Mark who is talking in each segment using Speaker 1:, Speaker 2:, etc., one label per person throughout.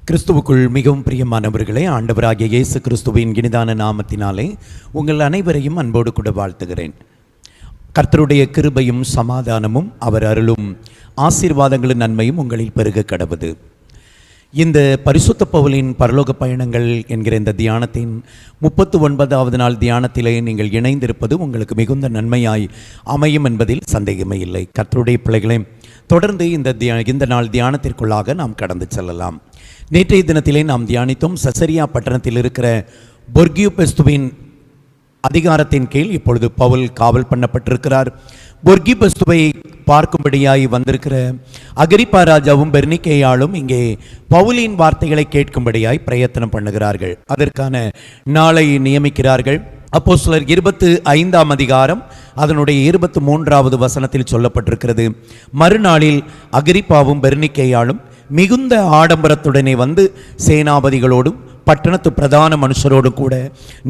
Speaker 1: கிறிஸ்துவுக்குள் மிகவும் பிரியமானவர்களே, ஆண்டவராகிய இயேசு கிறிஸ்துவின் இனிதான நாமத்தினாலே உங்கள் அனைவரையும் அன்போடு கூட வாழ்த்துகிறேன். கர்த்தருடைய கிருபையும் சமாதானமும் அவர் அருளும் ஆசீர்வாதங்களின் நன்மையும் உங்களில் பெருக கடவுது. இந்த பரிசுத்த பவுலின் பரலோக பயணங்கள் என்கிற இந்த தியானத்தின் 39வது நாள் தியானத்திலே நீங்கள் இணைந்திருப்பது உங்களுக்கு மிகுந்த நன்மையாய் அமையும் என்பதில் சந்தேகமே இல்லை. கர்த்தருடைய பிள்ளைகளே, தொடர்ந்து இந்த நாள் தியானத்திற்குள்ளாக நாம் கடந்து செல்லலாம். நேற்றைய தினத்திலே நாம் தியானித்தோம். செசரியா பட்டணத்தில் இருக்கிற பொர்கியு பெஸ்துவின் அதிகாரத்தின் கீழ் இப்பொழுது பவுல் காவல் பண்ணப்பட்டிருக்கிறார். பொர்கியு பெஸ்துவை பார்க்கும்படியாய் வந்திருக்கிற அகிரிப்பா ராஜாவும் பெர்னிக்கேயாலும் இங்கே பவுலின் வார்த்தைகளை கேட்கும்படியாய் பிரயத்தனம் பண்ணுகிறார்கள். அதற்கான நாளை நியமிக்கிறார்கள். அப்போஸ்தலர் 25ஆம் அதிகாரம் அதனுடைய 23வது வசனத்தில் சொல்லப்பட்டிருக்கிறது, மறுநாளில் அகிரிப்பாவும் பெர்னிக்கேயாலும் மிகுந்த ஆடம்பரத்துடனே வந்து சேனாபதிகளோடும் பட்டணத்து பிரதான மனுஷரோடும் கூட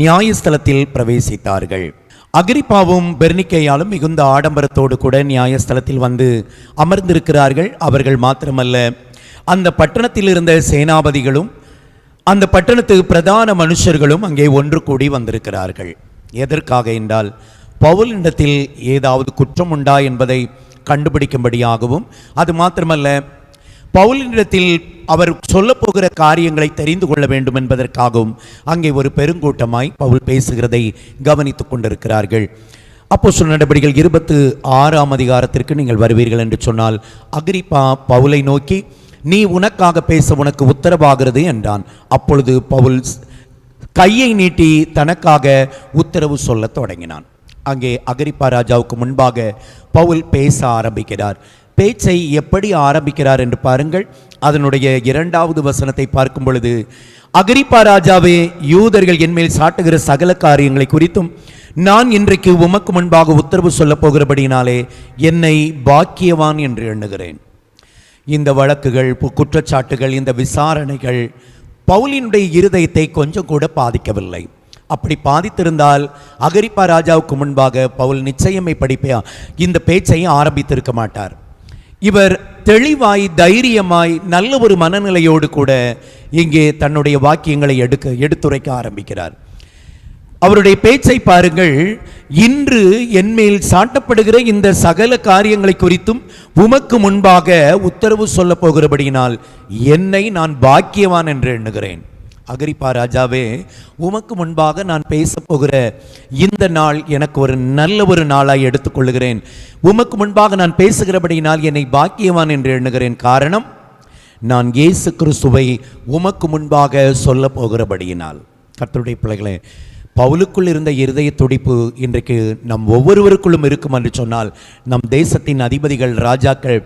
Speaker 1: நியாயஸ்தலத்தில் பிரவேசித்தார்கள். அகிரிப்பாவும் பெர்னிக்கேயாலும் மிகுந்த ஆடம்பரத்தோடு கூட நியாயஸ்தலத்தில் வந்து அமர்ந்திருக்கிறார்கள். அவர்கள் மாத்திரமல்ல, அந்த பட்டணத்தில் இருந்த சேனாபதிகளும் அந்த பட்டணத்து பிரதான மனுஷர்களும் அங்கே ஒன்று கூடி வந்திருக்கிறார்கள். எதற்காக என்றால், பவுலினிடத்தில் ஏதாவது குற்றம் உண்டா என்பதை கண்டுபிடிக்கும்படியாகவும், அது மாத்திரமல்ல, பவுலினிடத்தில் அவர் சொல்ல போகிற காரியங்களை தெரிந்து கொள்ள வேண்டும் என்பதற்காகவும் அங்கே ஒரு பெருங்கூட்டமாய் பவுல் பேசுகிறதை கவனித்துக் கொண்டிருக்கிறார்கள். அப்போஸ்தலர் நடபடிகள் 26ஆம் அதிகாரத்திற்கு நீங்கள் வருவீர்கள் என்று சொன்னால், அகிரிப்பா பவுலை நோக்கி, நீ உனக்காக பேச உனக்கு உத்தரவாகிறது என்றான். அப்பொழுது பவுல் கையை நீட்டி தனக்காக உத்தரவு சொல்ல தொடங்கினான். அங்கே அகிரிப்பா ராஜாவுக்கு முன்பாக பவுல் பேச ஆரம்பிக்கிறார். பேச்சை எப்படி ஆரம்பிக்கிறார் என்று பாருங்கள். அதனுடைய 2வது வசனத்தை பார்க்கும் பொழுது, அகிரிப்பா ராஜாவே, யூதர்கள் என்மேல் சாட்டுகிற சகல காரியங்களை குறித்தும் நான் இன்றைக்கு உமக்கு முன்பாக உத்தரவு சொல்ல போகிறபடினாலே என்னை பாக்கியவான் என்று எண்ணுகிறேன். இந்த வழக்குகள், குற்றச்சாட்டுகள், இந்த விசாரணைகள் பவுலினுடைய இருதயத்தை கொஞ்சம் கூட பாதிக்கவில்லை. அப்படி பாதித்திருந்தால் அகிரிப்பா ராஜாவுக்கு முன்பாக பவுல் நிச்சயமை படிப்பா இந்த பேச்சை ஆரம்பித்திருக்க மாட்டார். இவர் தெளிவாய், தைரியமாய், நல்ல ஒரு மனநிலையோடு கூட இங்கே தன்னுடைய வாக்கியங்களை எடுத்துரைக்க ஆரம்பிக்கிறார். அவருடைய பேச்சை பாருங்கள். இன்று என்மேல் சாட்டப்படுகிற இந்த சகல காரியங்களை குறித்தும் உமக்கு முன்பாக உத்தரவு சொல்ல போகிறபடியினால் என்னை நான் பாக்கியவான் என்று எண்ணுகிறேன். அகிரிப்பா ராஜாவே, உமக்கு முன்பாக நான் பேச போகிற இந்த நாள் எனக்கு ஒரு நல்ல ஒரு நாளாய் எடுத்துக்கொள்ளுகிறேன். உமக்கு முன்பாக நான் பேசுகிறபடியினால் என்னை பாக்கியவான் என்று எண்ணுகிறேன். காரணம், நான் இயேசு கிறிஸ்துவை உமக்கு முன்பாக சொல்ல போகிறபடியினால். கர்த்தருடைய பிள்ளைகளே, பவுலுக்குள் இருந்த இருதய துடிப்பு இன்றைக்கு நம் ஒவ்வொருவருக்குள்ளும் இருக்கும் என்று சொன்னால், நம் தேசத்தின் அதிபதிகள், ராஜாக்கள்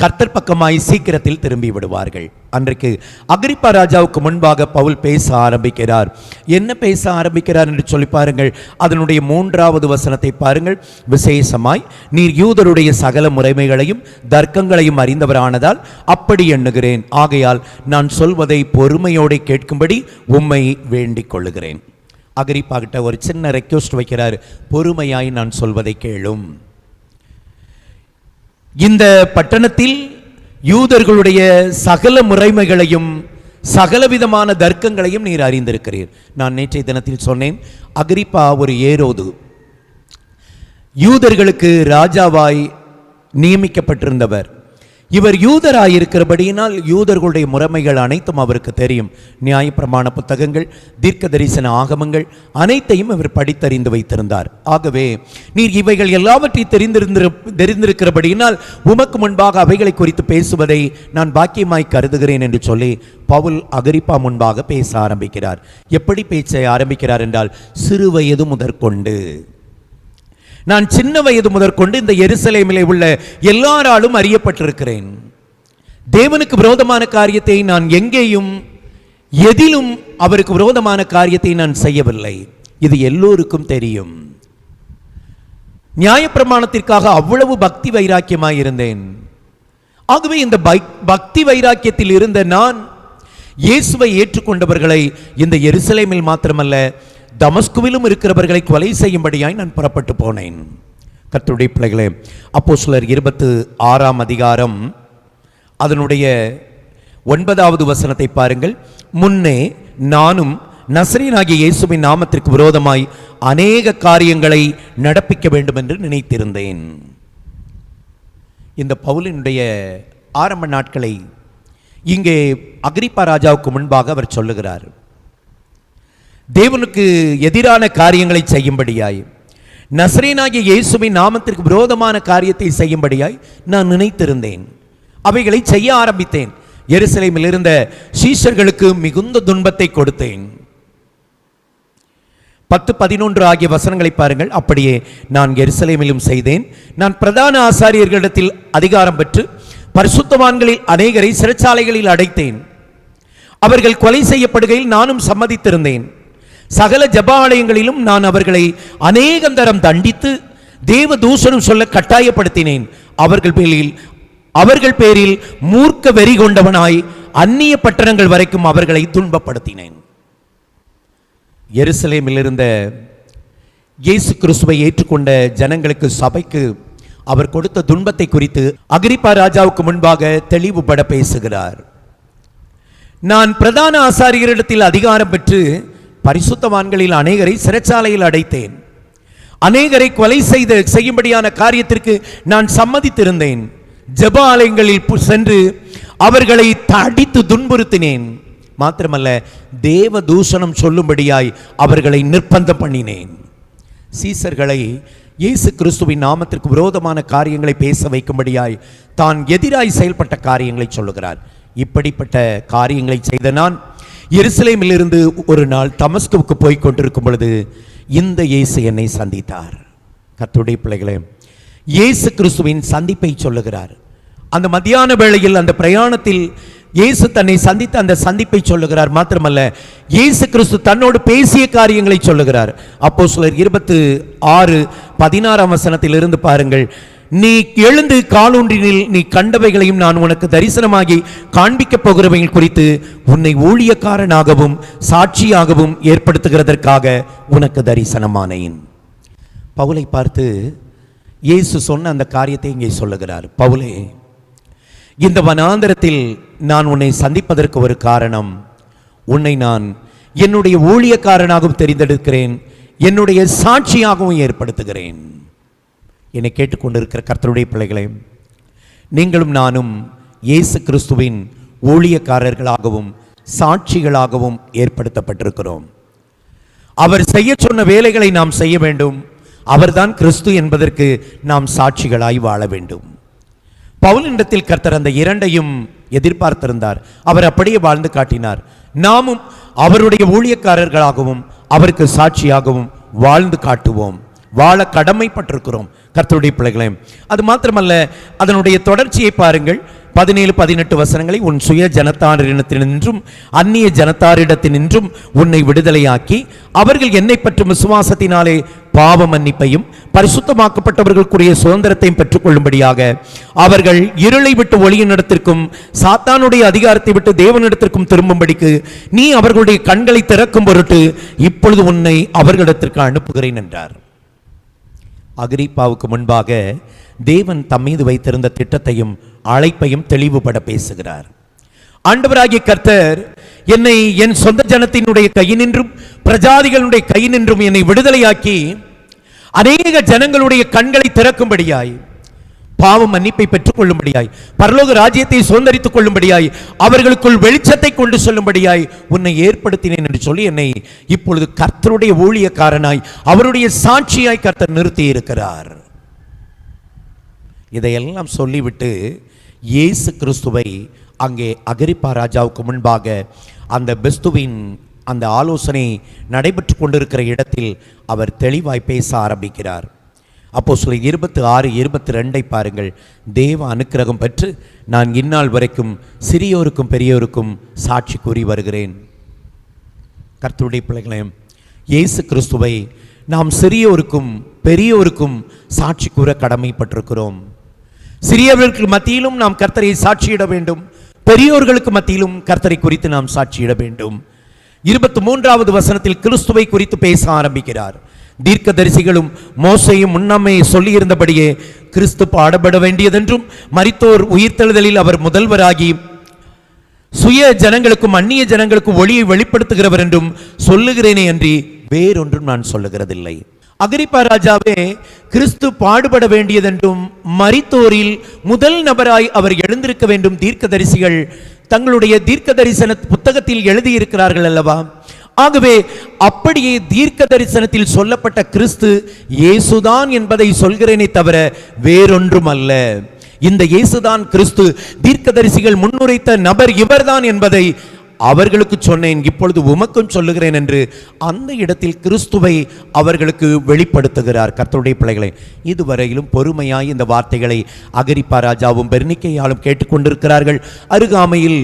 Speaker 1: கர்த்தர் பக்கமாய் சீக்கிரத்தில் திரும்பி விடுவார்கள். அன்றைக்கு அகிரிப்பா ராஜாவுக்கு முன்பாக பவுல் பேச ஆரம்பிக்கிறார். என்ன பேச ஆரம்பிக்கிறார் என்று சொல்லி பாருங்கள். அதனுடைய 3வது வசனத்தை பாருங்கள். விசேஷமாய் நீர் யூதருடைய சகல முறைமைகளையும் தர்க்கங்களையும் அறிந்தவரானதால் அப்படி எண்ணுகிறேன். ஆகையால் நான் சொல்வதை பொறுமையோடு கேட்கும்படி உம்மை வேண்டிக் கொள்ளுகிறேன். அகிரிப்பா கிட்ட ஒரு சின்ன ரெக்வெஸ்ட் வைக்கிறார், பொறுமையாய் நான் சொல்வதை கேளும். இந்த பட்டணத்தில் யூதர்களுடைய சகல முறைமைகளையும் சகலவிதமான தர்க்கங்களையும் நீர் அறிந்திருக்கிறீர். நான் நேற்றைய தினத்தில் சொன்னேன், அகிரிப்பா ஒரு ஏரோது, யூதர்களுக்கு ராஜாவாய் நியமிக்கப்பட்டிருந்தவர். இவர் யூதராயிருக்கிறபடியினால் யூதர்களுடைய முறைமைகள் அனைத்தும் அவருக்கு தெரியும். நியாயப்பிரமாண புத்தகங்கள், தீர்க்க தரிசன ஆகமங்கள் அனைத்தையும் இவர் படித்தறிந்து வைத்திருந்தார். ஆகவே நீர் இவைகள் எல்லாவற்றையும் தெரிந்திருக்கிறபடியினால் உமக்கு முன்பாக அவைகளை குறித்து பேசுவதை நான் பாக்கியமாய் கருதுகிறேன் என்று சொல்லி பவுல் அகிரிப்பா முன்பாக பேச ஆரம்பிக்கிறார். எப்படி பேச்சை ஆரம்பிக்கிறார் என்றால், சிறு வயது முதற்கொண்டு, நான் சின்ன வயது முதற்கொண்டு இந்த எருசலேமிலே உள்ள எல்லாராலும் அறியப்பட்டிருக்கிறேன். தேவனுக்கு விரோதமான காரியத்தை நான் எங்கேயும் எதிலும் அவருக்கு விரோதமான காரியத்தை நான் செய்யவில்லை. இது எல்லோருக்கும் தெரியும். நியாயப்பிரமாணத்திற்காக அவ்வளவு பக்தி வைராக்கியமாய் இருந்தேன். ஆகவே இந்த பக்தி வைராக்கியத்தில் இருந்த நான் இயேசுவை ஏற்றுக்கொண்டவர்களை இந்த எருசலேமில் மாத்திரமல்ல, தமஸ்குவிலும் இருக்கிறவர்களை கொலை செய்யும்படியாய் நான் புறப்பட்டு போனேன். கர்த்தருடைய பிள்ளைகளே, அப்போஸ்தலர் 26ஆம் அதிகாரம் அதனுடைய 9வது வசனத்தை பாருங்கள். முன்னே நானும் நசரேயனாகிய இயேசுவின் நாமத்திற்கு விரோதமாய் அநேக காரியங்களை நடப்பிக்க வேண்டும் என்று நினைத்திருந்தேன். இந்த பவுலினுடைய ஆரம்ப நாட்களை இங்கே அகிரிப்பா ராஜாவுக்கு முன்பாக அவர் சொல்லுகிறார். தேவனுக்கு எதிரான காரியங்களை செய்யும்படியாய், நசரேயனாகிய இயேசுவின் நாமத்திற்கு விரோதமான காரியத்தை செய்யும்படியாய் நான் நினைத்திருந்தேன். அவைகளை செய்ய ஆரம்பித்தேன். எருசலேமில் இருந்த சீஷர்களுக்கு மிகுந்த துன்பத்தை கொடுத்தேன். 10-11 ஆகிய வசனங்களை பாருங்கள். அப்படியே நான் எருசலேமிலும் செய்தேன். நான் பிரதான ஆசாரியர்களிடத்தில் அதிகாரம் பெற்று பரிசுத்தவான்களில் அநேகரை சிறைச்சாலைகளில் அடைத்தேன். அவர்கள் கொலை செய்யப்படுகையில் நானும் சம்மதித்திருந்தேன். சகல ஜெபாலயங்களிலும் நான் அவர்களை அநேகம் தரம் தண்டித்து தேவ தூஷணம் சொல்ல கட்டாயப்படுத்தினேன். அவர்கள் பேரில் மூர்க்க வெறி கொண்டவனாய் அந்நிய பட்டணங்கள் வரைக்கும் அவர்களை துன்பப்படுத்தினேன். எருசலேமில் இருந்த இயேசு கிறிஸ்துவை ஏற்றுக்கொண்ட ஜனங்களுக்கு, சபைக்கு அவர் கொடுத்த துன்பத்தை குறித்து அகிரிப்பா ராஜாவுக்கு முன்பாக தெளிவுபட பேசுகிறார். நான் பிரதான ஆசாரியரிடத்தில் அதிகாரம் பெற்று பரிசுத்தவான்களில் அநேகரை சிறைச்சாலையில் அடைத்தேன். அநேகரை கொலை செய்யும்படியான காரியத்திற்கு நான் சம்மதித்திருந்தேன். ஜெப ஆலயங்களில் சென்று அவர்களை அடித்து துன்புறுத்தினேன். மாத்திரமல்ல, தேவ தூஷணம் சொல்லும்படியாய் அவர்களை நிர்பந்தம் பண்ணினேன். சீசர்களை இயேசு கிறிஸ்துவின் நாமத்திற்கு விரோதமான காரியங்களை பேச வைக்கும்படியாய் தான் எதிராய் செயல்பட்ட காரியங்களை சொல்லுகிறார். இப்படிப்பட்ட காரியங்களை செய்த நான் எருசலேமில் இருந்து ஒரு நாள் தமஸ்குவுக்கு போய் கொண்டிருக்கும் பொழுது இந்த இயேசு என்னை சந்தித்தார். கர்த்தருடைய பிள்ளைகளே, இயேசு கிறிஸ்துவின் சந்திப்பை சொல்லுகிறார். அந்த மத்தியான வேளையில் அந்த பிரயாணத்தில் இயேசு தன்னை சந்தித்த அந்த சந்திப்பை சொல்லுகிறார். மாத்திரமல்ல, இயேசு கிறிஸ்து தன்னோடு பேசிய காரியங்களை சொல்லுகிறார். அப்போஸ்தலர் 26:16 வசனத்திலிருந்து பாருங்கள். நீ எழுந்து காலூன்றினில் நீ கண்டவைகளையும் நான் உனக்கு தரிசனமாகி காண்பிக்கப் போகிறவைகள் குறித்து உன்னை ஊழியக்காரனாகவும் சாட்சியாகவும் ஏற்படுத்துகிறதற்காக உனக்கு தரிசனமானேன். பவுலை பார்த்து இயேசு சொன்ன அந்த காரியத்தை இங்கே சொல்லுகிறார். பவுலே, இந்த வனாந்தரத்தில் நான் உன்னை சந்திப்பதற்கு ஒரு காரணம். உன்னை நான் என்னுடைய ஊழியக்காரனாகவும் தெரிந்தெடுக்கிறேன், என்னுடைய சாட்சியாகவும் ஏற்படுத்துகிறேன். என்னை கேட்டுக்கொண்டிருக்கிற கர்த்தருடைய பிள்ளைகளே, நீங்களும் நானும் இயேசு கிறிஸ்துவின் ஊழியக்காரர்களாகவும் சாட்சிகளாகவும் ஏற்படுத்தப்பட்டிருக்கிறோம். அவர் செய்ய சொன்ன வேலைகளை நாம் செய்ய வேண்டும். அவர்தான் கிறிஸ்து என்பதற்கு நாம் சாட்சிகளாய் வாழ வேண்டும். பவுலினிடத்தில் கர்த்தர் அந்த இரண்டையும் எதிர்பார்த்திருந்தார். அவர் அப்படியே வாழ்ந்து காட்டினார். நாமும் அவருடைய ஊழியக்காரர்களாகவும் அவருக்கு சாட்சியாகவும் வாழ்ந்து காட்டுவோம். வாழ கடமைப்பட்டிருக்கிறோம் கர்த்தருடைய பிள்ளைகளே. அது மாத்திரமல்ல, அதனுடைய தொடர்ச்சியை பாருங்கள். 17-18 வசனங்களை, உன் சுய ஜனத்தாரிடத்தினின்றும் அந்நிய ஜனத்தாரிடத்தினின்றும் உன்னை விடுதலையாக்கி அவர்கள் என்னை பற்றும் விசுவாசத்தினாலே பாவ மன்னிப்பையும் பரிசுத்தமாக்கப்பட்டவர்களுக்குரிய சுதந்திரத்தையும் பெற்றுக்கொள்ளும்படியாக அவர்கள் இருளை விட்டு ஒளியினிடத்திற்கும் சாத்தானுடைய அதிகாரத்தை விட்டு தேவனிடத்திற்கும் திரும்பும்படிக்கு நீ அவர்களுடைய கண்களை திறக்கும் பொருட்டு இப்பொழுது உன்னை அவர்களிடத்திற்கு அனுப்புகிறேன் என்றார். அகிரிப்பாவுக்கு முன்பாக தேவன் தம்மீது வைத்திருந்த திட்டத்தையும் அழைப்பையும் தெளிவுபட பேசுகிறார். ஆண்டவராகிய கர்த்தர் என்னை என் சொந்த ஜனத்தினுடைய கையினின்றும் பிரஜாதிகளுடைய கையினின்றும் என்னை விடுதலையாக்கி அநேக ஜனங்களுடைய கண்களை திறக்கும்படியாய், பாவ மன்னிப்பை பெற்றுக் கொள்ளும்படியாய், பரலோக ராஜ்யத்தை சுதந்தரித்துக் கொள்ளும்படியாய், அவர்களுக்குள் வெளிச்சத்தை கொண்டு செல்லும்படியாய் உன்னை ஏற்படுத்தினேன் என்று சொல்லி என்னை இப்பொழுது கர்த்தருடைய ஊழியக்காரனாய் அவருடைய சாட்சியாய் கர்த்தர் நிறுத்தி இருக்கிறார். இதையெல்லாம் சொல்லிவிட்டு இயேசு கிறிஸ்துவை அங்கே அகிரிப்பா ராஜாவுக்கு முன்பாக அந்த பெஸ்துவின் அந்த ஆலோசனை நடைபெற்று கொண்டிருக்கிற இடத்தில் அவர் தெளிவாய் பேச ஆரம்பிக்கிறார். அப்போஸ்தலர் 26-22 பாருங்கள். தேவ அனுக்கிரகம் பெற்று நான் இந்நாள் வரைக்கும் சிறியோருக்கும் பெரியோருக்கும் சாட்சி கூறி வருகிறேன். கர்த்தருடைய பிள்ளைகளே, இயேசு கிறிஸ்துவை நாம் சிறியோருக்கும் பெரியோருக்கும் சாட்சி கூற கடமைப்பட்டிருக்கிறோம். சிறியவர்களுக்கு மத்தியிலும் நாம் கர்த்தரை சாட்சியிட வேண்டும். பெரியோர்களுக்கு மத்தியிலும் கர்த்தரை குறித்து நாம் சாட்சியிட வேண்டும். 23வது வசனத்தில் கிறிஸ்துவை குறித்து பேச ஆரம்பிக்கிறார். தீர்க்கதரிசிகளும் மோசேயும் முன்னமே சொல்லியிருந்தபடியே கிறிஸ்து பாடுபட வேண்டியதென்றும் மரித்தோர் உயிர்த்தெழுதலில் அவர் முதல்வராகி சுய ஜனங்களுக்கும் அந்நிய ஜனங்களுக்கும் ஒளியை வெளிப்படுத்துகிறவர் என்றும் சொல்லுகிறேனே அன்றி வேறொன்றும் நான் சொல்லுகிறதில்லை. அகிரிப்பா ராஜாவே, கிறிஸ்து பாடுபட வேண்டியதென்றும் மரித்தோரில் முதல் நபராய் அவர் எழுந்திருக்க வேண்டும் தீர்க்கதரிசிகள் தங்களுடைய தீர்க்க தரிசன புத்தகத்தில் எழுதியிருக்கிறார்கள் அல்லவா? ஆகவே அப்படியே தீர்க்க தரிசனத்தில் சொல்லப்பட்ட கிறிஸ்து இயேசுதான் என்பதை சொல்கிறேனே தவிர வேறொன்றும் அல்ல. இந்த இயேசுதான் கிறிஸ்து, தீர்க்கதரிசிகள் முன்னுரைத்த நபர் இவர்தான் என்பதை அவர்களுக்கு சொன்னேன், இப்பொழுது உமக்கும் சொல்லுகிறேன் என்று அந்த இடத்தில் கிறிஸ்துவை அவர்களுக்கு வெளிப்படுத்துகிறார். கர்த்தருடைய பிள்ளைகளை, இதுவரையிலும் பொறுமையாய் இந்த வார்த்தைகளை அகிரிப்பா ராஜாவும் பெர்னிக்கேயாலும் கேட்டுக்கொண்டிருக்கிறார்கள். அருகாமையில்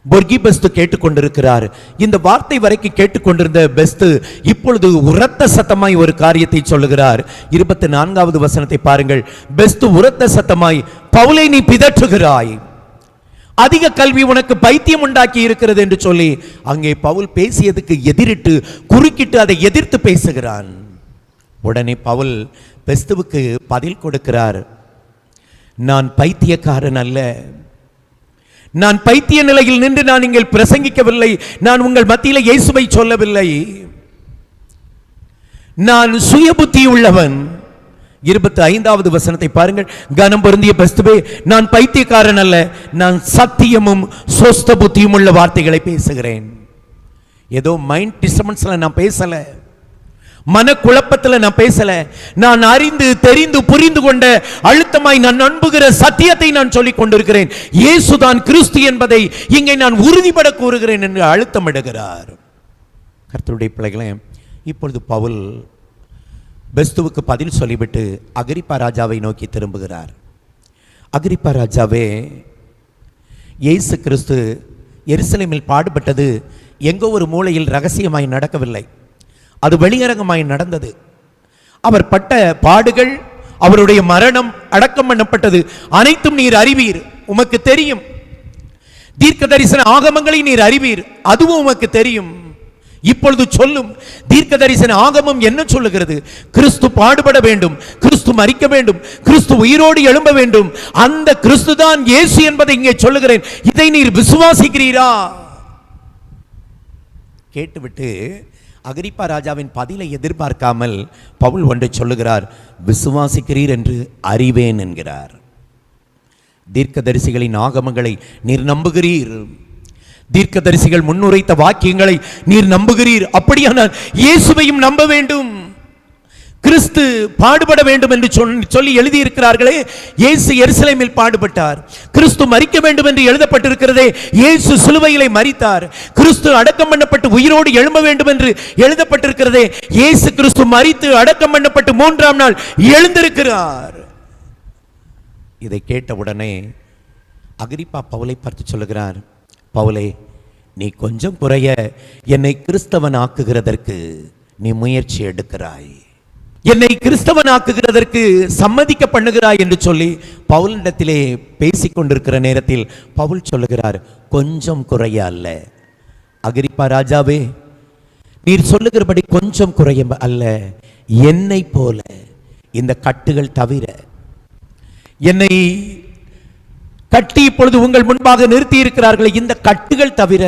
Speaker 1: பொர்கி பெஸ்து கேட்டுக்கொண்டிருக்கிறார். இந்த வார்த்தை வரைக்கும் கேட்டுக்கொண்டிருந்த பெஸ்து இப்பொழுது உரத்த சத்தமாய் ஒரு காரியத்தை சொல்லுகிறார். 24வது வசனத்தை பாருங்கள். பெஸ்து உரத்த சத்தமாய், பவுலை நீ பிதற்றுகிறாய், அதிக கல்வி உனக்கு பைத்தியம் உண்டாக்கி இருக்கிறது என்று சொல்லி அங்கே பவுல் பேசியதுக்கு எதிரிட்டு குறுக்கிட்டு அதை எதிர்த்து பேசுகிறான். உடனே பவுல் பெஸ்துவுக்கு பதில் கொடுக்கிறார். நான் பைத்தியக்காரன் அல்ல, நான் பைத்திய நிலையில் நின்று நான் இங்கே பிரசங்கிக்கவில்லை, நான் உங்கள் மத்தியில் இயேசுவை சொல்லவில்லை, நான் சுய புத்தி உள்ளவன். 25வது வசனத்தை பாருங்கள். கனம் பொருந்திய பெஸ்துவே, நான் பைத்தியக்காரன் அல்ல, நான் சத்தியமும் சொஸ்த புத்தியும் உள்ள வார்த்தைகளை பேசுகிறேன். ஏதோ மைண்ட் டிஸ்டர்பன்ஸ்ல நான் பேசல, மனக்குழப்பத்தில் நான் பேசல, நான் அறிந்து தெரிந்து புரிந்து கொண்ட அழுத்தமாய் நான் நம்புகிற சத்தியத்தை நான் சொல்லிக் கொண்டிருக்கிறேன். இயேசுதான் கிறிஸ்து என்பதை இங்கே நான் உறுதிபட கூறுகிறேன் என்று அழுத்தமிடுகிறார். கர்த்தருடைய பிள்ளைகளே, இப்பொழுது பவுல் பெஸ்துவுக்கு பதில் சொல்லிவிட்டு அகிரிப்பா ராஜாவை நோக்கி திரும்புகிறார். அகிரிப்பா ராஜாவே, இயேசு கிறிஸ்து எருசலேமில் பாடுபட்டது எங்கோ ஒரு மூலையில் ரகசியமாய் நடக்கவில்லை, அது வெளியரங்கமாய் நடந்தது. அவர் பட்ட பாடுகள், அவருடைய மரணம், அடக்கம் பண்ணப்பட்டது அனைத்தும் நீர் அறிவீர், உமக்கு தெரியும். தீர்க்க தரிசன ஆகமங்களை நீர் அறிவீர், அதுவும் உமக்கு தெரியும். இப்பொழுது சொல்லும், தீர்க்க தரிசன ஆகமம் என்ன சொல்லுகிறது? கிறிஸ்து பாடுபட வேண்டும், கிறிஸ்து மரிக்க வேண்டும், கிறிஸ்து உயிரோடு எழும்ப வேண்டும், அந்த கிறிஸ்து தான் இயேசு என்பதை இங்கே சொல்லுகிறேன். இதை நீர் விசுவாசிக்கிறீரா? கேட்டுவிட்டு அகிரிப்பா ராஜாவின் பதிலை எதிர்பார்க்காமல் பவுல் ஒன்றை சொல்லுகிறார். விசுவாசிக்கிறீர் என்று அறிவேன் என்கிறார். தீர்க்கதரிசிகளின் ஆகமங்களை நீர் நம்புகிறீர், தீர்க்கதரிசிகள் முன்னுரைத்த வாக்கியங்களை நீர் நம்புகிறீர், அப்படியானால் இயேசுவையும் நம்ப வேண்டும். கிறிஸ்து பாடுபட வேண்டும் என்று சொல்லி எழுதியிருக்கிறார்களே, இயேசு எருசலேமில் பாடுபட்டார். கிறிஸ்து மரிக்க வேண்டும் என்று எழுதப்பட்டிருக்கிறதே, இயேசு சிலுவையிலே மரித்தார். கிறிஸ்து அடக்கம் பண்ணப்பட்டு உயிரோடு எழும்ப வேண்டும் என்று எழுதப்பட்டிருக்கிறதே, இயேசு கிறிஸ்து மரித்து அடக்கம் பண்ணப்பட்டு 3ஆம் நாள் எழுந்திருக்கிறார். இதை கேட்டவுடனே அகிரிப்பா பவுலை பார்த்து சொல்லுகிறார், பவுலே, நீ கொஞ்சம் குறைய என்னை கிறிஸ்தவன் ஆக்குகிறதற்கு நீ முயற்சி எடுக்கிறாய், என்னை கிறிஸ்தவன் ஆக்குகிறதற்கு சம்மதிக்க பண்ணுகிறாய் என்று சொல்லி பவுலிடத்திலே பேசிக்கொண்டிருக்கிற நேரத்தில் பவுல் சொல்லுகிறார், கொஞ்சம் குறைய அல்ல. அகிரிப்பா ராஜாவே, நீர் சொல்லுகிறபடி கொஞ்சம் குறைய அல்ல, என்னை போல இந்த கட்டுகள் தவிர, என்னை கட்டி இப்பொழுது உங்கள் முன்பாக நிறுத்தி இருக்கிறார்களே, இந்த கட்டுகள் தவிர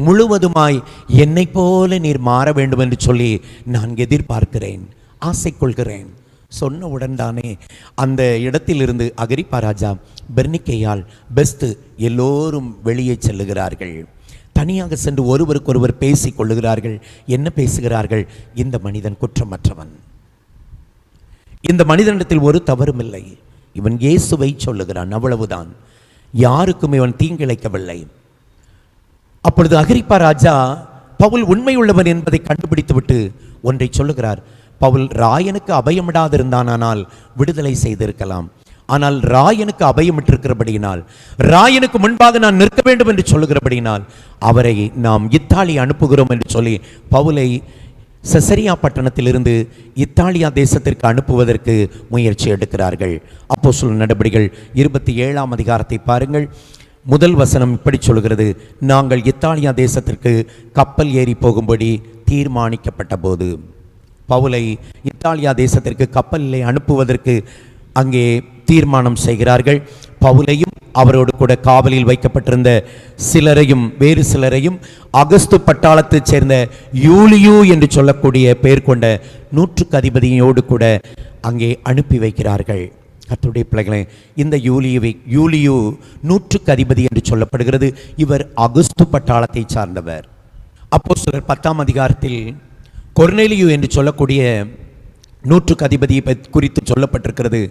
Speaker 1: முழுவதுமாய் என்னை போல நீர் மாற வேண்டும் என்று சொல்லி நான் எதிர்பார்க்கிறேன், ஆசை கொள்கிறேன். சொன்னவுடன் தானே அந்த இடத்திலிருந்து அகிரிப்பா ராஜா, பெர்னிக்கேயால், பெஸ்து எல்லோரும் வெளியே செல்லுகிறார்கள். தனியாக சென்று ஒருவருக்கொருவர் பேசிக் கொள்ளுகிறார்கள். என்ன பேசுகிறார்கள்? இந்த மனிதன் குற்றமற்றவன், இந்த மனிதனிடத்தில் ஒரு தவறும் இல்லை, இவன் இயேசுவை சொல்லுகிறான், அவ்வளவுதான், யாருக்கும் இவன் தீங்கிழைக்கவில்லை. அப்பொழுது அகிரிப்பா ராஜா பவுல் உண்மையுள்ளவன் என்பதை கண்டுபிடித்துவிட்டு ஒன்றை சொல்லுகிறார். பவுல் ராயனுக்கு அபயமிடாதிருந்தானால் விடுதலை செய்திருக்கலாம், ஆனால் ராயனுக்கு அபயமிட்டிருக்கிறபடியினால், ராயனுக்கு முன்பாக நான் நிற்க வேண்டும் என்று சொல்லுகிறபடியினால் அவரை நாம் இத்தாலி அனுப்புகிறோம் என்று சொல்லி பவுலை செசரியா பட்டணத்திலிருந்து இத்தாலியா தேசத்திற்கு அனுப்புவதற்கு முயற்சி எடுக்கிறார்கள். அப்போஸ்தலர் நடபடிகள் 27ஆம் அதிகாரத்தை பாருங்கள். முதல் வசனம் இப்படி சொல்கிறது, நாங்கள் இத்தாலியா தேசத்திற்கு கப்பல் ஏறி போகும்படி தீர்மானிக்கப்பட்ட போது. பவுலை இத்தாலியா தேசத்திற்கு கப்பலிலே அனுப்புவதற்கு அங்கே தீர்மானம் செய்கிறார்கள். பவுலையும் அவரோடு கூட காவலில் வைக்கப்பட்டிருந்த சிலரையும் வேறு சிலரையும் அகஸ்து பட்டாளத்தைச் சேர்ந்த யூலியு என்று சொல்லக்கூடிய பெயர் கொண்ட நூற்றுக்கு அதிபதியோடு கூட அங்கே அனுப்பி வைக்கிறார்கள். கர்த்தருடைய பிள்ளைகளே, இந்த யூலியு நூற்றுக்கு அதிபதி என்று சொல்லப்படுகிறது. இவர் அகஸ்து பட்டாளத்தை சார்ந்தவர். அப்போஸ்தலர் 10ஆம் அதிகாரத்தில் கொர்நேலியு என்று சொல்லக்கூடிய நூற்றுக்கு அதிபதியை குறித்து சொல்லப்பட்டிருக்கிறது.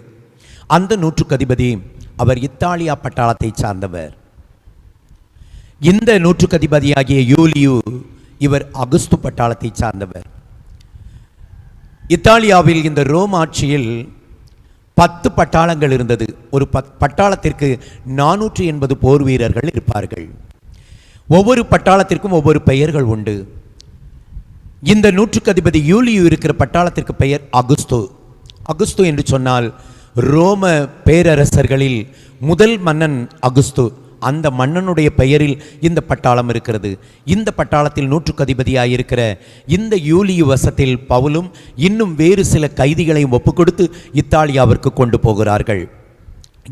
Speaker 1: அந்த நூற்றுக்கு அதிபதி அவர் இத்தாலியா பட்டாளத்தை சார்ந்தவர். இந்த நூற்றுக்கு அதிபதியாகிய யூலியு இவர் அகஸ்து பட்டாளத்தை சார்ந்தவர். இத்தாலியாவில் இந்த ரோம் ஆட்சியில் 10 பட்டாளங்கள் இருந்தது. ஒரு பட்டாளத்திற்கு 480 போர் வீரர்கள் இருப்பார்கள். ஒவ்வொரு பட்டாளத்திற்கும் ஒவ்வொரு பெயர்கள் உண்டு. இந்த நூற்றுக்கு அதிபதி யூலியு இருக்கிற பட்டாளத்திற்கு பெயர் அகுஸ்து. அகுஸ்து என்று சொன்னால் ரோம பேரரசர்களில் முதல் மன்னன் அகுஸ்து. அந்த மன்னனுடைய பெயரில் இந்த பட்டாளம் இருக்கிறது. இந்த பட்டாளத்தில் நூற்றுக்கு அதிபதியாக இருக்கிற இந்த யூலியு வசத்தில் பவுலும் இன்னும் வேறு சில கைதிகளையும் ஒப்பு கொடுத்து இத்தாலியாவிற்கு கொண்டு போகிறார்கள்.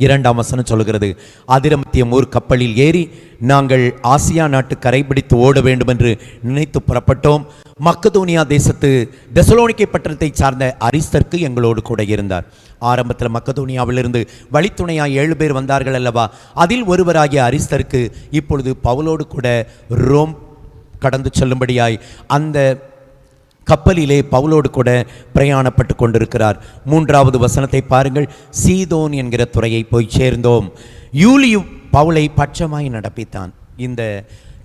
Speaker 1: 2ஆம் வசனம் சொல்கிறது, அதிரமத்தியம் ஊர் கப்பலில் ஏறி நாங்கள் ஆசியா நாட்டு கரைபிடித்து ஓட வேண்டும் என்று நினைத்து புறப்பட்டோம். மக்கதோனியா தேசத்து தெசலோனிக்கை பட்டணத்தை சார்ந்த அரிஸ்தர்க்கு எங்களோடு கூட இருந்தார். ஆரம்பத்தில் மக்கதோனியாவிலிருந்து வழித்துணையாக 7 பேர் வந்தார்கள் அல்லவா? அதில் ஒருவராகிய அரிஸ்தர்க்கு இப்பொழுது பவுலோடு கூட ரோம் கடந்து செல்லும்படியாய் அந்த கப்பலிலே பவுலோடு கூட பிரயாணப்பட்டு கொண்டிருக்கிறார். 3வது வசனத்தை பாருங்கள். சீதோன் என்கிற துறையை போய் சேர்ந்தோம். யூலியு பவுலை பட்சமாய் நடப்பித்தான். இந்த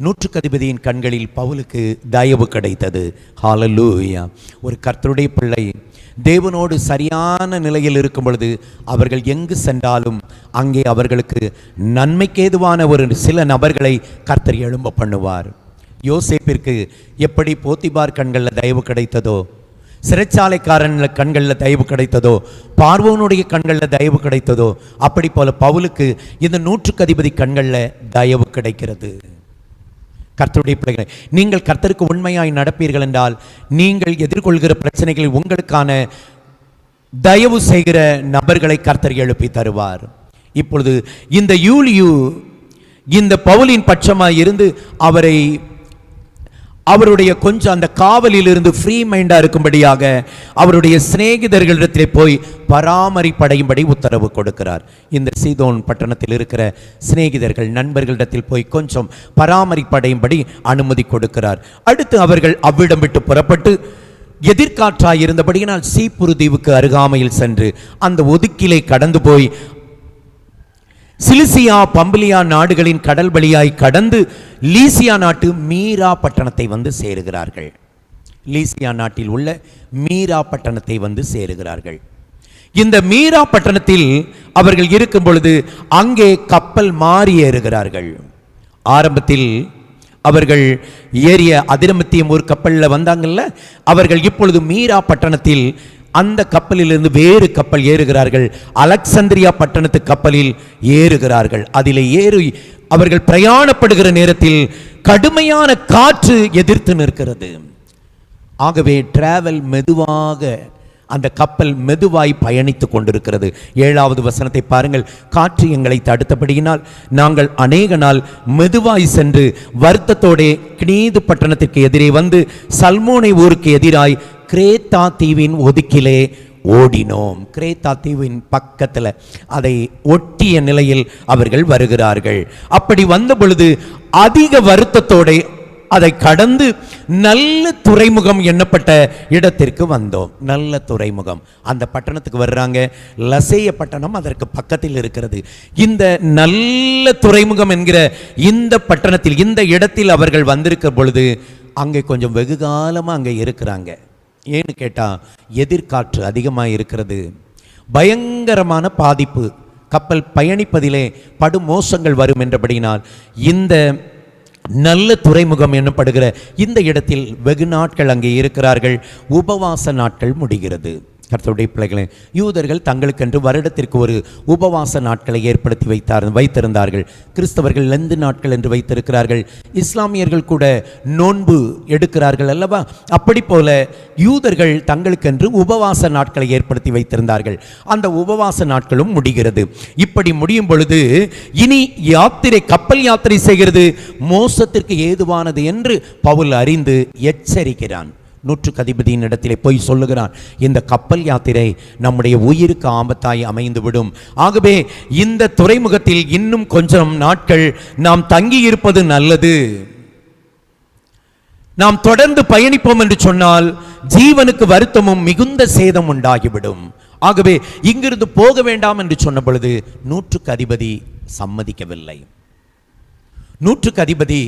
Speaker 1: நூற்றுக்கு அதிபதியின் கண்களில் பவுலுக்கு தயவு கிடைத்தது. ஹல்லேலூயா. ஒரு கர்த்தருடைய பிள்ளை தேவனோடு சரியான நிலையில் இருக்கும் பொழுது அவர்கள் எங்கு சென்றாலும் அங்கே அவர்களுக்கு நன்மைக்கேதுவான ஒரு சில நபர்களை கர்த்தர் எழும்ப பண்ணுவார். யோசேப்பிற்கு எப்படி போத்திபார் கண்களில் தயவு கிடைத்ததோ, சிறைச்சாலைக்காரன் கண்களில் தயவு கிடைத்ததோ, பார்வோனுடைய கண்களில் தயவு கிடைத்ததோ, அப்படி போல பவுலுக்கு இந்த நூற்றுக்கு அதிபதி கண்களில் தயவு கிடைக்கிறது. கர்த்தருடைய பிள்ளைகளை, நீங்கள் கர்த்தருக்கு உண்மையாய் நடப்பீர்கள் என்றால் நீங்கள் எதிர்கொள்கிற பிரச்சனைகளில் உங்களுக்கான தயவு செய்கிற நபர்களை கர்த்தர் எழுப்பி தருவார். இப்பொழுது இந்த யூலியு இந்த பவுலின் பட்சமாய் இருந்து அவருடைய கொஞ்சம் அந்த காவலில் இருந்து ஃப்ரீ மைண்டா இருக்கும்படியாக அவருடைய சிநேகிதர்களிடத்திலே போய் பராமரிப்படையும்படி உத்தரவு கொடுக்கிறார். இந்த சீதோன் பட்டணத்தில் இருக்கிற சிநேகிதர்கள் நண்பர்களிடத்தில் போய் கொஞ்சம் பராமரிப்படையும்படி அனுமதி கொடுக்கிறார். அடுத்து அவர்கள் அவ்விடம் விட்டு புறப்பட்டு எதிர்காற்றாய் இருந்தபடியினால் சீப்புரு தீவுக்கு அருகாமையில் சென்று அந்த ஒதுக்கிலை கடந்து போய் சிலிசியா பம்பிலியா நாடுகளின் கடல் வழியாய் கடந்து லீசியா நாட்டு மீரா பட்டணத்தை வந்து சேருகிறார்கள். லீசியா நாட்டில் உள்ள மீரா பட்டணத்தை வந்து சேருகிறார்கள். இந்த மீரா பட்டணத்தில் அவர்கள் இருக்கும் பொழுது அங்கே கப்பல் மாறி ஏறுகிறார்கள். ஆரம்பத்தில் அவர்கள் ஏறிய அதிரமத்தியம் ஒரு கப்பலில் வந்தாங்கல்ல, அவர்கள் இப்பொழுது மீரா பட்டணத்தில் அந்த கப்பலிலிருந்து வேறு கப்பல் ஏறுகிறார்கள். அலெக்சாந்திரியா பட்டணத்து கப்பலில் ஏறுகிறார்கள். அதில் ஏறி அவர்கள் பிரயாணப்படுகிற நேரத்தில் கடுமையான காற்று எதிர்த்து நிற்கிறது. ஆகவே டிராவல் மெதுவாக, அந்த கப்பல் மெதுவாய் பயணித்து கொண்டிருக்கிறது. 7வது வசனத்தை பாருங்கள். காற்று எங்களை தடுத்தபடியினால் நாங்கள் அநேக நாள் மெதுவாய் சென்று வருத்தத்தோடே கினீது பட்டணத்திற்கு எதிரே வந்து சல்மோனை ஊருக்கு எதிராய் கிரேத்தா தீவின் ஒதுக்கிலே ஓடினோம். கிரேத்தா தீவின் பக்கத்தில் அதை ஒட்டிய நிலையில் அவர்கள் வருகிறார்கள். அப்படி வந்த பொழுது அதிக வருத்தத்தோட அதை கடந்து நல்ல துறைமுகம் எண்ணப்பட்ட இடத்திற்கு வந்தோம். நல்ல துறைமுகம், அந்த பட்டணத்துக்கு வர்றாங்க. லசேய பட்டணம் அதற்கு பக்கத்தில் இருக்கிறது. இந்த நல்ல துறைமுகம் என்கிற இந்த பட்டணத்தில், இந்த இடத்தில் அவர்கள் வந்திருக்கிற பொழுது அங்கே கொஞ்சம் வெகு காலமாக அங்கே இருக்கிறாங்க. ஏன்னு கேட்டால் எதிர்காற்று அதிகமாக இருக்கிறது. பயங்கரமான பாதிப்பு, கப்பல் பயணிப்பதிலே படுமோசங்கள் வரும் என்றபடினால் இந்த நல்ல துறைமுகம் என்னப்படுகிற இந்த இடத்தில் வெகு நாட்கள் அங்கே இருக்கிறார்கள். உபவாச நாட்கள் முடிகிறது. கர்த்தருடைய பிள்ளைகளே, யூதர்கள் தங்களுக்கென்று வருடத்திற்கு ஒரு உபவாச நாட்களை ஏற்படுத்தி வைத்திருந்தார்கள். கிறிஸ்தவர்கள் லெந்து நாட்கள் என்று வைத்திருக்கிறார்கள். இஸ்லாமியர்கள் கூட நோன்பு எடுக்கிறார்கள் அல்லவா? அப்படி போல யூதர்கள் தங்களுக்கென்று உபவாச நாட்களை ஏற்படுத்தி வைத்திருந்தார்கள். அந்த உபவாச நாட்களும் முடிகிறது. இப்படி முடியும் பொழுது இனி யாத்திரை, கப்பல் யாத்திரை செய்கிறது மோசத்திற்கு ஏதுவானது என்று பவுல் அறிந்து எச்சரிக்கிறான். நூற்றுக்கு அதிபதியின் இடத்திலே போய் சொல்லுகிறான், இந்த கப்பல் யாத்திரை நம்முடைய உயிருக்கு ஆபத்தாய் அமைந்துவிடும். ஆகவே இந்த துறைமுகத்தில் இன்னும் கொஞ்சம் நாட்கள் நாம் தங்கி இருப்பது நல்லது. நாம் தொடர்ந்து பயணிப்போம் என்று சொன்னால் ஜீவனுக்கு வருத்தமும் மிகுந்த சேதம் உண்டாகிவிடும். ஆகவே இங்கிருந்து போக வேண்டாம் என்று சொன்ன பொழுது நூற்றுக்கு அதிபதி சம்மதிக்கவில்லை. நூற்றுக்கு அதிபதி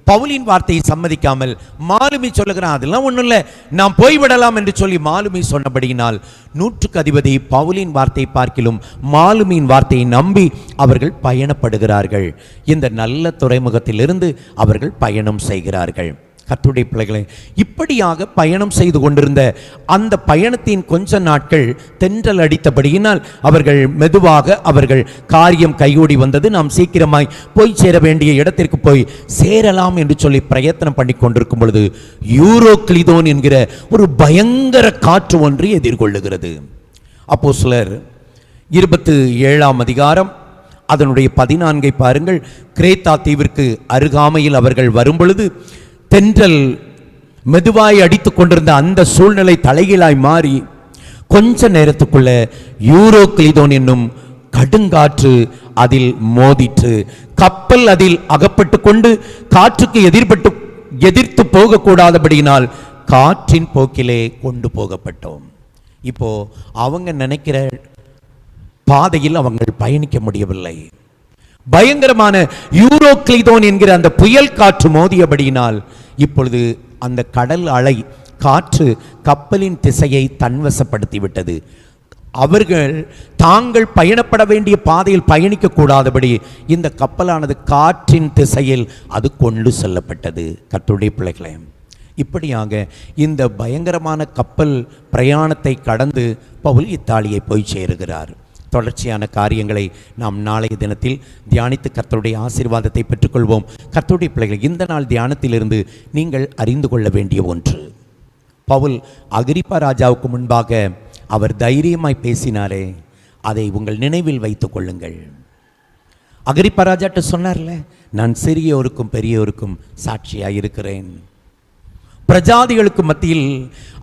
Speaker 1: பவுலின் வார்த்தையை சம்மதிக்காமல் மாலுமி சொல்லுகிறான், அதெல்லாம் ஒன்றும் இல்லை, நாம் போய்விடலாம் என்று சொல்லி மாலுமி சொன்னபடியினால் நூற்றுக்கு அதிபதி பவுலின் வார்த்தையை பார்க்கிலும் மாலுமியின் வார்த்தையை நம்பி அவர்கள் பயணப்படுகிறார்கள். இந்த நல்ல துறைமுகத்திலிருந்து அவர்கள் பயணம் செய்கிறார்கள். கர்த்தருடைய பிள்ளைகளை, இப்படியாக பயணம் செய்து கொண்டிருந்த அந்த பயணத்தின் கொஞ்ச நாட்கள் தென்றல் அடித்தபடியினால் அவர்கள் மெதுவாக அவர்கள் காரியம் கைகூடி வந்தது. நாம் சீக்கிரமாய் போய் சேர வேண்டிய இடத்திற்கு போய் சேரலாம் என்று சொல்லி பிரயத்தனம் பண்ணி கொண்டிருக்கும் பொழுது யூரோக்ளிதோன் என்கிற ஒரு பயங்கர காற்று ஒன்று எதிர்கொள்ளுகிறது. அப்போஸ்தலர் 27ஆம் அதிகாரம் அதனுடைய 14 பாருங்கள். கிரேத்தா தீவிற்கு அருகாமையில் அவர்கள் வரும் பொழுது தென்றல் மெதுவாய் அடித்துக் கொண்டிருந்த அந்த சூழ்நிலை தலைகீழாய் மாறி கொஞ்ச நேரத்துக்குள்ள யூரோக்ளிதோன் என்னும் கடுங்காற்று அதில் மோதிற்று. கப்பல் அதில் அகப்பட்டு கொண்டு காற்றுக்கு எதிர்த்து போகக்கூடாதபடியினால் காற்றின் போக்கிலே கொண்டு போகப்பட்டோம். இப்போ அவங்க நினைக்கிற பாதையில் அவங்க பயணிக்க முடியவில்லை. பயங்கரமான யூரோக்ளிதோன் என்கிற அந்த புயல் காற்று மோதியபடியினால் இப்பொழுது அந்த கடல் அலை காற்று கப்பலின் திசையை தன்வசப்படுத்தி விட்டது. அவர்கள் தாங்கள் பயணப்பட வேண்டிய பாதையில் பயணிக்க கூடாதபடி இந்த கப்பலானது காற்றின் திசையில் அது கொண்டு செல்லப்பட்டது. கர்த்தருடைய பிள்ளைகளே, இப்படியாக இந்த பயங்கரமான கப்பல் பிரயாணத்தை கடந்து பவுல் இத்தாலியை போய் சேருகிறார். தொடர்ச்சியான காரியங்களை நாம் நாளைய தினத்தில் தியானித்து கர்த்தருடைய ஆசீர்வாதத்தை பெற்றுக்கொள்வோம். கர்த்தருடைய பிள்ளைகள், இந்த நாள் தியானத்திலிருந்து நீங்கள் அறிந்து கொள்ள வேண்டிய ஒன்று, பவுல் அகிரிப்பா ராஜாவுக்கு முன்பாக அவர் தைரியமாய் பேசினாரே, அதை உங்கள் நினைவில் வைத்துக் கொள்ளுங்கள். அகிரிப்பா ராஜாட்ட சொன்னார்ல, நான் சிறியோருக்கும் பெரியோருக்கும் சாட்சியாக இருக்கிறேன். பிரஜாதிகளுக்கு மத்தியில்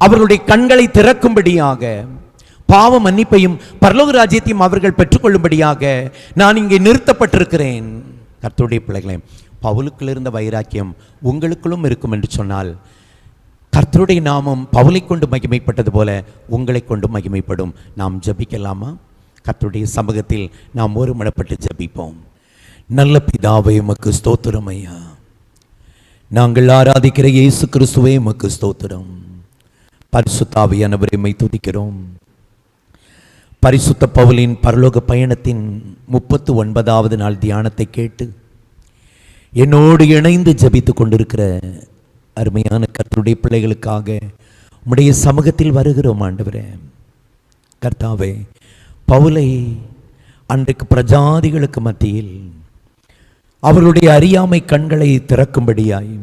Speaker 1: அவர்களுடைய கண்களை திறக்கும்படியாக பாவ மன்னிப்பையும் பரலோக ராஜ்யத்தையும் அவர்கள் பெற்றுக்கொள்ளும்படியாக நான் இங்கே நிறுத்தப்பட்டிருக்கிறேன். கர்த்தருடைய பிள்ளைகளே, பவுலுக்குள் இருந்த வைராக்கியம் உங்களுக்குள்ளும் இருக்கும் என்று சொன்னால் கர்த்தருடைய நாமம் பவுலை கொண்டு மகிமைப்பட்டது போல உங்களை கொண்டு மகிமைப்படும். நாம் ஜபிக்கலாமா? கர்த்தருடைய சமூகத்தில் நாம் ஒருமனப்பட்டு ஜபிப்போம். நல்ல பிதாவே, உமக்கு ஸ்தோத்திரம் ஐயா. நாங்கள் ஆராதிக்கிற இயேசு கிறிஸ்துவே உமக்கு ஸ்தோத்திரம். பரிசுத்த ஆவியானவரை உம்மை துதிக்கிறோம். பரிசுத்த பவுலின் பரலோக பயணத்தின் 39வது நாள் தியானத்தை கேட்டு என்னோடு இணைந்து ஜபித்து கொண்டிருக்கிற அருமையான கர்த்தருடைய பிள்ளைகளுக்காக உம்முடைய சமூகத்தில் வருகிறோம் ஆண்டவரே. கர்த்தாவே, பவுலை அன்றைக்கு பிரஜாதிகளுக்கு மத்தியில் அவர்களுடைய அறியாமை கண்களை திறக்கும்படியாய்,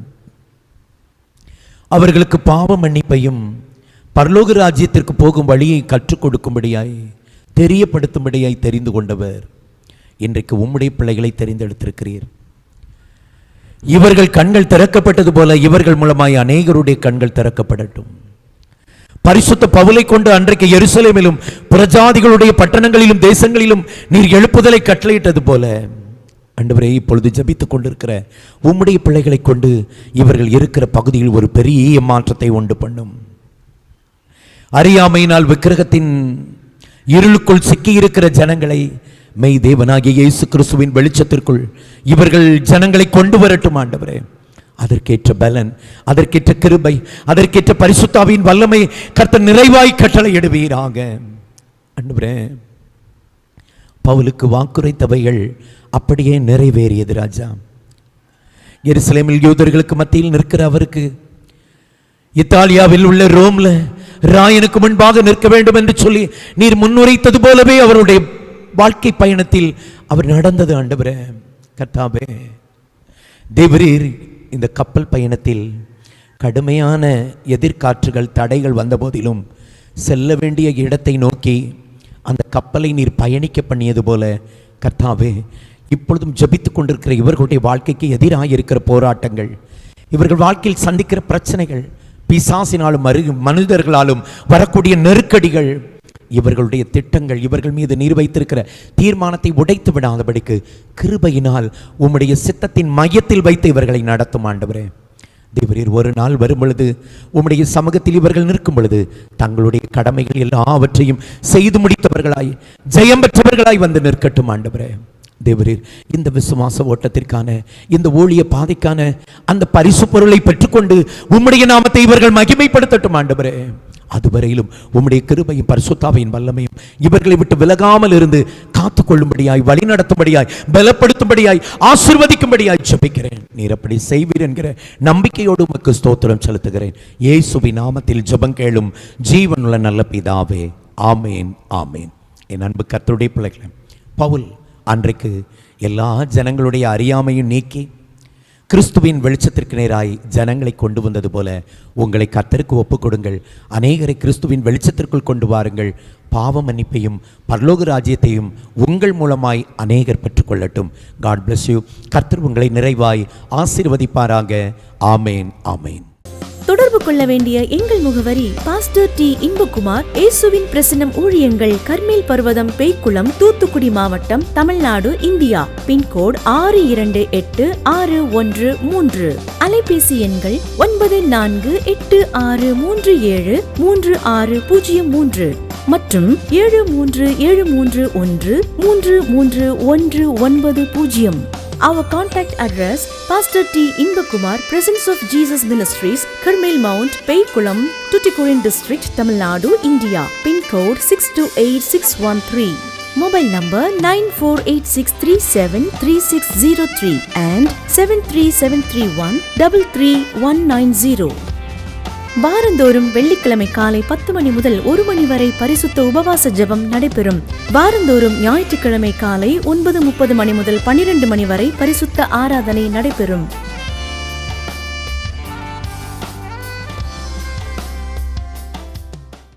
Speaker 1: அவர்களுக்கு பாவ மன்னிப்பையும் பரலோக ராஜ்யத்திற்கு போகும் வழியை கற்றுக் கொடுக்கும்படியாய், தெரியப்படுத்தும்படியாய் தெரிந்து கொண்டவர் இன்றைக்கு உம்முடைய பிள்ளைகளை தெரிந்தெடுத்திருக்கிறீர். இவர்கள் கண்கள் திறக்கப்பட்டது போல இவர்கள் மூலமாய் அநேகருடைய கண்கள் திறக்கப்படட்டும். பரிசுத்த பவுலை கொண்டு அன்றைக்கு எருசலேமிலும் பிரஜாதிகளுடைய பட்டணங்களிலும் தேசங்களிலும் நீர் எழுப்புதலை கட்டளையிட்டது போல ஆண்டவரே, இப்பொழுது ஜபித்துக் கொண்டிருக்கிற உம்முடைய பிள்ளைகளை கொண்டு இவர்கள் இருக்கிற பகுதியில் ஒரு பெரிய மாற்றத்தை உண்டு பண்ணும். அறியாமையினால் விக்கிரகத்தின் இருளுக்குள் சிக்கியிருக்கிற ஜனங்களை மெய் தேவனாகிய இயேசு கிறிஸ்துவின் வெளிச்சத்திற்குள் இவர்கள் ஜனங்களை கொண்டு வரட்டும் ஆண்டவரே. அதற்கேற்ற பலன், அதற்கேற்ற கிருபை, அதற்கேற்ற பரிசுத்தாவின் வல்லமை கர்த்தர் நிறைவாய் கட்டளையிடுவீராக ஆண்டவரே. பவுலுக்கு வாக்குரைத்தவைகள் அப்படியே நிறைவேறியது ராஜா. எருசலேமில் யூதர்களுக்கு மத்தியில் நிற்கிற அவருக்கு இத்தாலியாவில் உள்ள ரோம்ல ராயனுக்கு முன்பாக நிற்க வேண்டும் என்று சொல்லி நீர் முன்னுரைத்தது போலவே அவருடைய வாழ்க்கை பயணத்தில் அவர் நடந்தது ஆண்டவரே. கர்த்தாவே, தேவரீர் இந்த கப்பல் பயணத்தில் கடுமையான எதிர்காற்றுகள் தடைகள் வந்த போதிலும் செல்ல வேண்டிய இடத்தை நோக்கி அந்த கப்பலை நீர் பயணிக்க பண்ணியது போல கர்த்தாவே, இப்பொழுதும் ஜெபித்து கொண்டிருக்கிற இவர்களுடைய வாழ்க்கைக்கு எதிராக இருக்கிற போராட்டங்கள், இவர்கள் வாழ்க்கையில் சந்திக்கிற பிரச்சனைகள், பிசாசினாலும் மனிதர்களாலும் வரக்கூடிய நெருக்கடிகள், இவர்களுடைய திட்டங்கள், இவர்கள் மீது நீர் வைத்திருக்கிற தீர்மானத்தை உடைத்து விடாதபடிக்கு கிருபையினால் உம்முடைய சித்தத்தின் மையத்தில் வைத்து இவர்களை நடத்தும் ஆண்டவரே. தேவரீர் ஒரு நாள் வரும் பொழுது உம்முடைய சமூகத்தில் இவர்கள் நிற்கும் பொழுது தங்களுடைய கடமைகள் எல்லாவற்றையும் செய்து முடித்தவர்களாய் ஜெயம் பெற்றவர்களாய் வந்து நிற்கட்டும் ஆண்டவரே. தேவரீர் இந்த விசுவாச ஓட்டத்திற்கான, இந்த ஊழிய பாதைக்கான அந்த பரிசு பொருளை பெற்றுக்கொண்டு உம்முடைய நாமத்தை இவர்கள் மகிமைப்படுத்தட்டும் ஆண்டவரே. அதுவரையிலும் உம்முடைய கிருபையும் பரிசுத்தாவின் வல்லமையும் இவர்களை விட்டு விலகாமல் இருந்து காத்துக்கொள்ளும்படியாய், வழி நடத்தும்படியாய், பலப்படுத்தும்படியாய், ஆசீர்வதிக்கும்படியாய் ஜெபிக்கிறேன். நீர் அப்படி செய்வீர் என்கிற நம்பிக்கையோடு உமக்கு ஸ்தோத்திரம் செலுத்துகிறேன். இயேசுவின் நாமத்தில் ஜெபம் கேளும் ஜீவனுள்ள நல்ல பிதாவே, ஆமேன், ஆமேன். என் அன்பு கர்த்தருடைய பிள்ளைகளே, பவுல் அன்றைக்கு எல்லா ஜனங்களுடைய அறியாமையும் நீக்கி கிறிஸ்துவின் வெளிச்சத்திற்கு நேராய் ஜனங்களை கொண்டு வந்தது போல உங்களை கர்த்தருக்கு ஒப்புக் கொடுங்கள். அநேகரை கிறிஸ்துவின் வெளிச்சத்திற்குள் கொண்டு வாருங்கள். பாவ மன்னிப்பையும் பரலோக ராஜ்யத்தையும் உங்கள் மூலமாய் அநேகர் பெற்றுக்கொள்ளட்டும். God bless you. கர்த்தர் உங்களை நிறைவாய் ஆசீர்வதிப்பாராக. ஆமேன், ஆமேன்.
Speaker 2: தொடர்பு கொள்ள வேண்டிய எங்கள் முகவரி: பாஸ்டர் டி. இன்பகுமார், இயேசுவின் பிரசன்னம் ஊழியங்கள், கர்மேல் பர்வதம், பேய்க்குளம், தூத்துக்குடி மாவட்டம், தமிழ்நாடு, இந்தியா. பின்கோடு 642613. அலைபேசி எண்கள் 9486373603 மற்றும் 7373133190. Our contact address: Pastor T. Inbakumar, Presence of Jesus Ministries, Karmel Mount, Peikulam, Tuticorin District, Tamil Nadu, India. Pin code 628613. Mobile number 9486373603 and 73731 வாரந்தோறும் வெள்ளிக்கிழமை காலை 10 மணி முதல் 1 மணி வரை பரிசுத்த உபவாச ஜெபம் நடைபெறும். வாரந்தோறும் ஞாயிற்றுக்கிழமை காலை 9:30 மணி முதல் 12 மணி வரை பரிசுத்த ஆராதனை நடைபெறும்.